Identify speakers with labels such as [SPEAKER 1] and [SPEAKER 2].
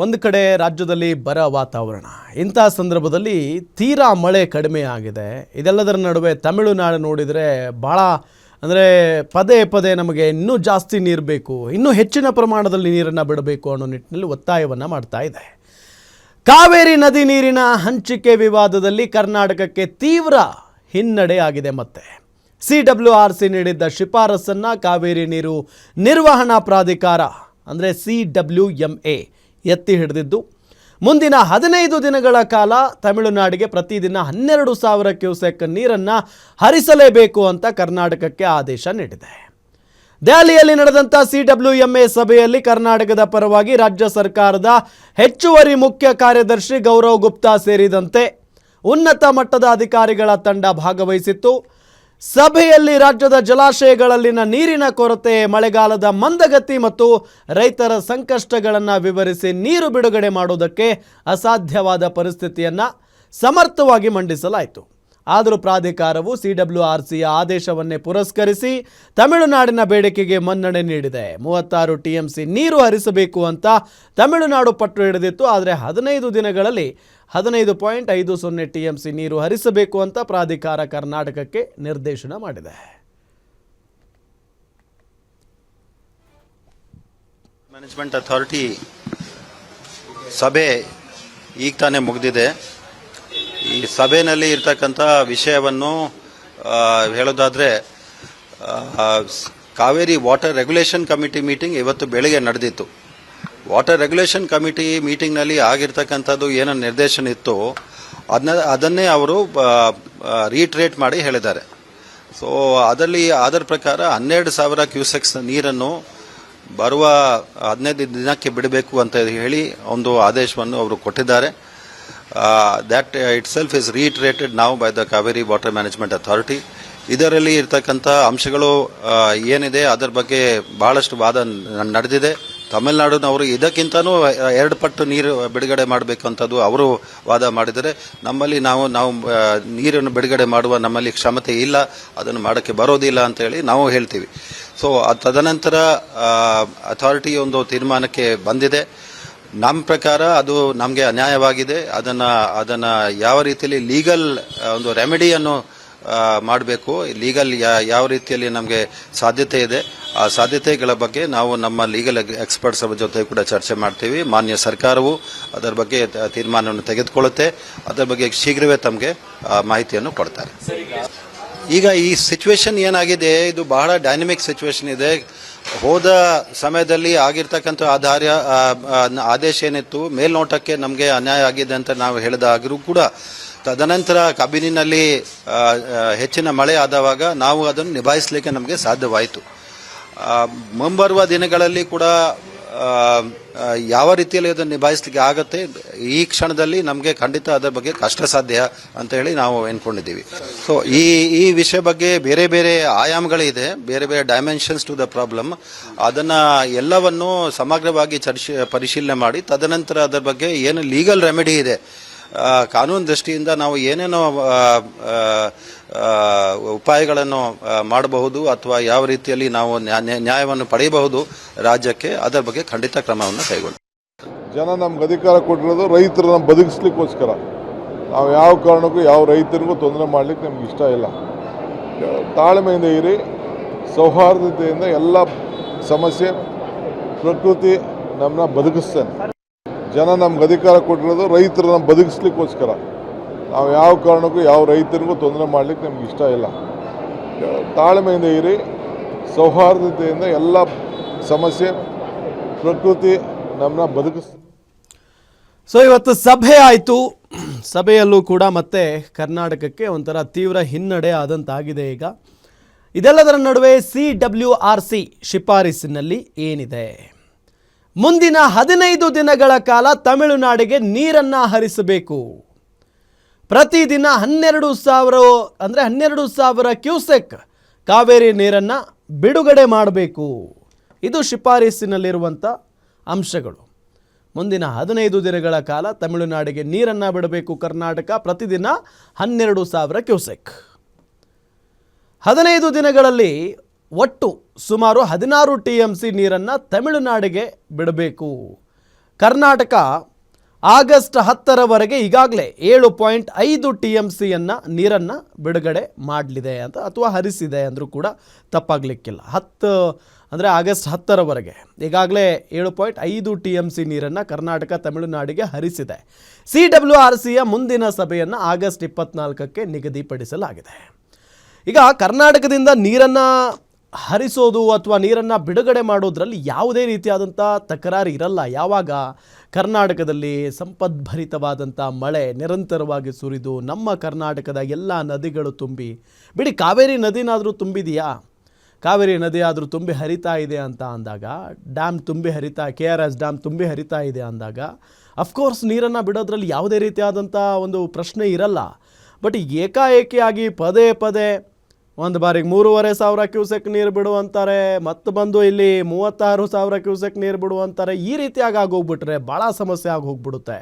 [SPEAKER 1] ಒಂದು ಕಡೆ ರಾಜ್ಯದಲ್ಲಿ ಬರ ವಾತಾವರಣ, ಇಂಥ ಸಂದರ್ಭದಲ್ಲಿ ತೀರಾ ಮಳೆ ಕಡಿಮೆ ಆಗಿದೆ. ಇದೆಲ್ಲದರ ನಡುವೆ ತಮಿಳುನಾಡು ನೋಡಿದರೆ ಭಾಳ ಅಂದರೆ ಪದೇ ಪದೇ ನಮಗೆ ಇನ್ನೂ ಜಾಸ್ತಿ ನೀರು ಬೇಕು, ಇನ್ನೂ ಹೆಚ್ಚಿನ ಪ್ರಮಾಣದಲ್ಲಿ ನೀರನ್ನು ಬಿಡಬೇಕು ಅನ್ನೋ ನಿಟ್ಟಿನಲ್ಲಿ ಒತ್ತಾಯವನ್ನು ಮಾಡ್ತಾ ಇದೆ. ಕಾವೇರಿ ನದಿ ನೀರಿನ ಹಂಚಿಕೆ ವಿವಾದದಲ್ಲಿ ಕರ್ನಾಟಕಕ್ಕೆ ತೀವ್ರ ಹಿನ್ನಡೆ ಆಗಿದೆ. ಮತ್ತೆ CWRC ನೀಡಿದ್ದ ಶಿಫಾರಸನ್ನು ಕಾವೇರಿ ನೀರು ನಿರ್ವಹಣಾ ಪ್ರಾಧಿಕಾರ ಅಂದರೆ CWMA ಎತ್ತಿ ಹಿಡಿದಿದ್ದು ಮುಂದಿನ 15 ದಿನಗಳ ಕಾಲ ತಮಿಳುನಾಡಿಗೆ ಪ್ರತಿದಿನ 12,000 ಕ್ಯೂಸೆಕ್ ನೀರನ್ನು ಹರಿಸಲೇಬೇಕು ಅಂತ ಕರ್ನಾಟಕಕ್ಕೆ ಆದೇಶ ನೀಡಿದೆ. ದೆಹಲಿಯಲ್ಲಿ ನಡೆದಂಥ CWMA ಸಭೆಯಲ್ಲಿ ಕರ್ನಾಟಕದ ಪರವಾಗಿ ರಾಜ್ಯ ಸರ್ಕಾರದ ಹೆಚ್ಚುವರಿ ಮುಖ್ಯ ಕಾರ್ಯದರ್ಶಿ ಗೌರವ್ ಗುಪ್ತಾ ಸೇರಿದಂತೆ ಉನ್ನತ ಮಟ್ಟದ ಅಧಿಕಾರಿಗಳ ತಂಡ ಭಾಗವಹಿಸಿತ್ತು. ಸಭೆಯಲ್ಲಿ ರಾಜ್ಯದ ಜಲಾಶಯಗಳಲ್ಲಿನ ನೀರಿನ ಕೊರತೆ, ಮಳೆಗಾಲದ ಮಂದಗತಿ ಮತ್ತು ರೈತರ ಸಂಕಷ್ಟಗಳನ್ನು ವಿವರಿಸಿ ನೀರು ಬಿಡುಗಡೆ ಮಾಡುವುದಕ್ಕೆ ಅಸಾಧ್ಯವಾದ ಪರಿಸ್ಥಿತಿಯನ್ನು ಸಮರ್ಥವಾಗಿ ಮಂಡಿಸಲಾಯಿತು. ಆದರೂ ಪ್ರಾಧಿಕಾರವು CWRCಯ ಆದೇಶವನ್ನೇ ಪುರಸ್ಕರಿಸಿ ತಮಿಳುನಾಡಿನ ಬೇಡಿಕೆಗೆ ಮನ್ನಣೆ ನೀಡಿದೆ. 36 TMC ನೀರು ಹರಿಸಬೇಕು ಅಂತ ತಮಿಳುನಾಡು ಪಟ್ಟು ಹಿಡಿದಿತ್ತು. ಆದರೆ 15 ದಿನಗಳಲ್ಲಿ 15.50 TMC ನೀರು ಹರಿಸಬೇಕು ಅಂತ ಪ್ರಾಧಿಕಾರ ಕರ್ನಾಟಕಕ್ಕೆ ನಿರ್ದೇಶನ ಮಾಡಿದೆ.
[SPEAKER 2] ಮ್ಯಾನೇಜ್ಮೆಂಟ್ ಅಥಾರಿಟಿ ಸಭೆ ಈಗ ತಾನೇ ಮುಗಿದಿದೆ. ಈ ಸಭೆಯಲ್ಲಿ ಇರ್ತಕ್ಕಂಥ ವಿಷಯವನ್ನು ಹೇಳೋದಾದರೆ, Kaveri water regulation committee meeting ಇವತ್ತು ಬೆಳಗ್ಗೆ ನಡೆದಿತ್ತು. ವಾಟರ್ ರೆಗ್ಯುಲೇಷನ್ ಕಮಿಟಿ ಮೀಟಿಂಗ್ನಲ್ಲಿ ಆಗಿರ್ತಕ್ಕಂಥದ್ದು ಏನೋ ನಿರ್ದೇಶನ ಇತ್ತು ಅದನ್ನೇ ಅವರು ರೀಟ್ರೇಟ್ ಮಾಡಿ ಹೇಳಿದ್ದಾರೆ. ಸೊ ಅದರ ಪ್ರಕಾರ 12,000 ಕ್ಯೂಸೆಕ್ಸ್ ನೀರನ್ನು ಬರುವ 15 ದಿನಕ್ಕೆ ಬಿಡಬೇಕು ಅಂತ ಹೇಳಿ ಒಂದು ಆದೇಶವನ್ನು ಅವರು ಕೊಟ್ಟಿದ್ದಾರೆ. that itself is reiterated now by the Kaveri Water Management Authority. ಇದರಲ್ಲಿ ಇರ್ತಕ್ಕಂಥ ಅಂಶಗಳು ಏನಿದೆ ಅದರ ಬಗ್ಗೆ ಬಹಳಷ್ಟು ವಾದ ನಡೆದಿದೆ. ತಮಿಳುನಾಡಿನವರು ಇದಕ್ಕಿಂತನೂ 2 ಪಟ್ಟು ನೀರು ಬಿಡುಗಡೆ ಮಾಡಬೇಕಂತದ್ದು ಅವರು ವಾದ ಮಾಡಿದರೆ, ನಮ್ಮಲ್ಲಿ ನಾವು ನೀರನ್ನು ಬಿಡುಗಡೆ ಮಾಡುವ ನಮ್ಮಲ್ಲಿ ಕ್ಷಮತೆ ಇಲ್ಲ, ಅದನ್ನು ಮಾಡೋಕ್ಕೆ ಬರೋದಿಲ್ಲ ಅಂತ ಹೇಳಿ ನಾವು ಹೇಳ್ತೀವಿ. ಸೊ ತದನಂತರ ಅಥಾರಿಟಿ ಒಂದು ತೀರ್ಮಾನಕ್ಕೆ ಬಂದಿದೆ. ನಮ್ಮ ಪ್ರಕಾರ ಅದು ನಮಗೆ ಅನ್ಯಾಯವಾಗಿದೆ. ಅದನ್ನು ಯಾವ ರೀತಿಯಲ್ಲಿ ಲೀಗಲ್ ಒಂದು ರೆಮಿಡಿಯನ್ನು ಮಾಡಬೇಕು, ಲೀಗಲ್ ಯಾವ ರೀತಿಯಲ್ಲಿ ನಮಗೆ ಸಾಧ್ಯತೆ ಇದೆ, ಆ ಸಾಧ್ಯತೆಗಳ ಬಗ್ಗೆ ನಾವು ನಮ್ಮ ಲೀಗಲ್ ಎಕ್ಸ್ಪರ್ಟ್ಸ್ ಜೊತೆ ಕೂಡ ಚರ್ಚೆ ಮಾಡ್ತೀವಿ. ಮಾನ್ಯ ಸರ್ಕಾರವು ಅದರ ಬಗ್ಗೆ ತೀರ್ಮಾನವನ್ನು ತೆಗೆದುಕೊಳ್ಳುತ್ತೆ. ಅದರ ಬಗ್ಗೆ ಶೀಘ್ರವೇ ತಮಗೆ ಮಾಹಿತಿಯನ್ನು ಕೊಡ್ತಾರೆ. ಈಗ ಈ ಸಿಚುವೇಶನ್ ಏನಾಗಿದೆ, ಇದು ಬಹಳ ಡೈನಮಿಕ್ ಸಿಚುವೇಶನ್ ಇದೆ. ಹೋದ ಸಮಯದಲ್ಲಿ ಆಗಿರ್ತಕ್ಕಂಥ ಆದೇಶ ಏನಿತ್ತು, ಮೇಲ್ನೋಟಕ್ಕೆ ನಮಗೆ ಅನ್ಯಾಯ ಆಗಿದೆ ಅಂತ ನಾವು ಹೇಳಿದಾದರೂ ಕೂಡ ತದನಂತರ ಕಬಿನಿನಲ್ಲಿ ಹೆಚ್ಚಿನ ಮಳೆ ಆದವಾಗ ನಾವು ಅದನ್ನು ನಿಭಾಯಿಸಲಿಕ್ಕೆ ನಮಗೆ ಸಾಧ್ಯವಾಯಿತು. ಮುಂಬರುವ ದಿನಗಳಲ್ಲಿ ಕೂಡ ಯಾವ ರೀತಿಯಲ್ಲಿ ಅದನ್ನು ನಿಭಾಯಿಸಲಿಕ್ಕೆ ಆಗುತ್ತೆ, ಈ ಕ್ಷಣದಲ್ಲಿ ನಮಗೆ ಖಂಡಿತ ಅದರ ಬಗ್ಗೆ ಕಷ್ಟ ಸಾಧ್ಯ ಅಂತ ಹೇಳಿ ನಾವು ಎನ್ಕೊಂಡಿದ್ದೀವಿ. ಸೊ ಈ ವಿಷಯ ಬಗ್ಗೆ ಬೇರೆ ಬೇರೆ ಆಯಾಮಗಳಿದೆ, ಬೇರೆ ಬೇರೆ ಡೈಮೆನ್ಷನ್ಸ್ ಟು ದ ಪ್ರಾಬ್ಲಮ್. ಅದನ್ನು ಎಲ್ಲವನ್ನು ಸಮಗ್ರವಾಗಿ ಪರಿಶೀಲನೆ ಮಾಡಿ ತದನಂತರ ಅದರ ಬಗ್ಗೆ ಏನು ಲೀಗಲ್ ರೆಮಿಡಿ ಇದೆ, ಕಾನೂನು ದೃಷ್ಟಿಯಿಂದ ನಾವು ಏನೇನೋ ಉಪಾಯಗಳನ್ನು ಮಾಡಬಹುದು ಅಥವಾ ಯಾವ ರೀತಿಯಲ್ಲಿ ನಾವು ನ್ಯಾಯವನ್ನು ಪಡೆಯಬಹುದು ರಾಜ್ಯಕ್ಕೆ, ಅದರ ಬಗ್ಗೆ ಖಂಡಿತ ಕ್ರಮವನ್ನು ಕೈಗೊಳ್ಳಿ.
[SPEAKER 3] ಜನ ನಮ್ಗೆ ಅಧಿಕಾರ ಕೊಟ್ಟಿರೋದು ರೈತರನ್ನ ಬದುಕಿಸ್ಲಿಕ್ಕೋಸ್ಕರ. ನಾವು ಯಾವ ಕಾರಣಕ್ಕೂ ಯಾವ ರೈತರಿಗೂ ತೊಂದರೆ ಮಾಡಲಿಕ್ಕೆ ನಮ್ಗೆ ಇಷ್ಟ ಇಲ್ಲ. ತಾಳ್ಮೆಯಿಂದ ಇರಿ, ಸೌಹಾರ್ದತೆಯಿಂದ ಎಲ್ಲ ಸಮಸ್ಯೆ ಪ್ರಕೃತಿ ನಮ್ಮನ್ನ ಬದುಕಿಸ್ತಾನೆ. ಜನ ನಮ್ಗೆ ಅಧಿಕಾರ ಕೊಟ್ಟಿರೋದು ರೈತರನ್ನ ಬದುಕಿಸ್ಲಿಕ್ಕೋಸ್ಕರ. ನಾವು ಯಾವ ಕಾರಣಕ್ಕೂ ಯಾವ ರೈತರಿಗೂ ತೊಂದರೆ ಮಾಡಲಿಕ್ಕೆ ನಮ್ಗೆ ಇಷ್ಟ ಇಲ್ಲ. ತಾಳ್ಮೆಯಿಂದ ಇರಿ, ಸೌಹಾರ್ದತೆಯಿಂದ ಎಲ್ಲ ಸಮಸ್ಯೆ ಪ್ರಕೃತಿ ನಮ್ಮನ್ನ ಬದುಕಿಸ್ತಾನೆ.
[SPEAKER 1] ಸೊ ಇವತ್ತು ಸಭೆ ಆಯಿತು. ಸಭೆಯಲ್ಲೂ ಕೂಡ ಮತ್ತೆ ಕರ್ನಾಟಕಕ್ಕೆ ಒಂಥರ ತೀವ್ರ ಹಿನ್ನಡೆ ಆದಂತಾಗಿದೆ. ಈಗ ಇದೆಲ್ಲದರ ನಡುವೆ CWRC ಶಿಫಾರಸಿನಲ್ಲಿ ಏನಿದೆ, ಮುಂದಿನ 15 ದಿನಗಳ ಕಾಲ ತಮಿಳುನಾಡಿಗೆ ನೀರನ್ನು ಹರಿಸಬೇಕು. ಪ್ರತಿದಿನ 12,000 ಕ್ಯೂಸೆಕ್ ಕಾವೇರಿ ನೀರನ್ನು ಬಿಡುಗಡೆ ಮಾಡಬೇಕು. ಇದು ಶಿಫಾರಸಿನಲ್ಲಿರುವಂಥ ಅಂಶಗಳು. ಮುಂದಿನ 15 ದಿನಗಳ ಕಾಲ ತಮಿಳುನಾಡಿಗೆ ನೀರನ್ನು ಬಿಡಬೇಕು ಕರ್ನಾಟಕ, ಪ್ರತಿದಿನ 12,000 ಕ್ಯೂಸೆಕ್. 15 ದಿನಗಳಲ್ಲಿ ಒಟ್ಟು ಸುಮಾರು 16 TMC ನೀರನ್ನು ತಮಿಳುನಾಡಿಗೆ ಬಿಡಬೇಕು. ಕರ್ನಾಟಕ ಆಗಸ್ಟ್ 10ರವರೆಗೆ ಈಗಾಗಲೇ 7.5 TMCಯನ್ನು ನೀರನ್ನು ಬಿಡುಗಡೆ ಮಾಡಲಿದೆ ಅಂತ ಅಥವಾ ಹರಿಸಿದೆ ಅಂದರೂ ಕೂಡ ತಪ್ಪಾಗಲಿಕ್ಕಿಲ್ಲ. ಅಂದರೆ ಆಗಸ್ಟ್ 10ರವರೆಗೆ ಈಗಾಗಲೇ 7.5 TMC ನೀರನ್ನು ಕರ್ನಾಟಕ ತಮಿಳುನಾಡಿಗೆ ಹರಿಸಿದೆ. CWRCಯ ಮುಂದಿನ ಸಭೆಯನ್ನು ಆಗಸ್ಟ್ 24ಕ್ಕೆ ನಿಗದಿಪಡಿಸಲಾಗಿದೆ. ಈಗ ಕರ್ನಾಟಕದಿಂದ ನೀರನ್ನು ಹರಿಸೋದು ಅಥವಾ ನೀರನ್ನು ಬಿಡುಗಡೆ ಮಾಡೋದ್ರಲ್ಲಿ ಯಾವುದೇ ರೀತಿಯಾದಂಥ ತಕರಾರು ಇರಲ್ಲ. ಯಾವಾಗ ಕರ್ನಾಟಕದಲ್ಲಿ ಸಂಪದ್ಭರಿತವಾದಂಥ ಮಳೆ ನಿರಂತರವಾಗಿ ಸುರಿದು ನಮ್ಮ ಕರ್ನಾಟಕದ ಎಲ್ಲ ನದಿಗಳು ತುಂಬಿ, ಬಿಡಿ ಕಾವೇರಿ ನದಿನಾದರೂ ತುಂಬಿದೆಯಾ, ಕಾವೇರಿ ನದಿ ಆದರೂ ತುಂಬಿ ಹರಿತಾ ಇದೆ ಅಂತ ಅಂದಾಗ, ಡ್ಯಾಮ್ ತುಂಬಿ ಹರಿತಾ KRS ಡ್ಯಾಮ್ ತುಂಬಿ ಹರಿತಾ ಇದೆ ಅಂದಾಗ ಅಫ್ಕೋರ್ಸ್ ನೀರನ್ನು ಬಿಡೋದ್ರಲ್ಲಿ ಯಾವುದೇ ರೀತಿಯಾದಂಥ ಒಂದು ಪ್ರಶ್ನೆ ಇರಲ್ಲ. ಬಟ್ ಏಕಾಏಕಿಯಾಗಿ ಪದೇ ಪದೇ ಒಂದು ಬಾರಿಗೆ 3,500 ಕ್ಯೂಸೆಕ್ ನೀರು ಬಿಡುವಂತಾರೆ, ಮತ್ತು ಬಂದು ಇಲ್ಲಿ 36,000 ಕ್ಯೂಸೆಕ್ ನೀರು ಬಿಡುವಂತಾರೆ. ಈ ರೀತಿಯಾಗಿ ಆಗೋಗ್ಬಿಟ್ರೆ ಭಾಳ ಸಮಸ್ಯೆ ಆಗಿ ಹೋಗ್ಬಿಡುತ್ತೆ.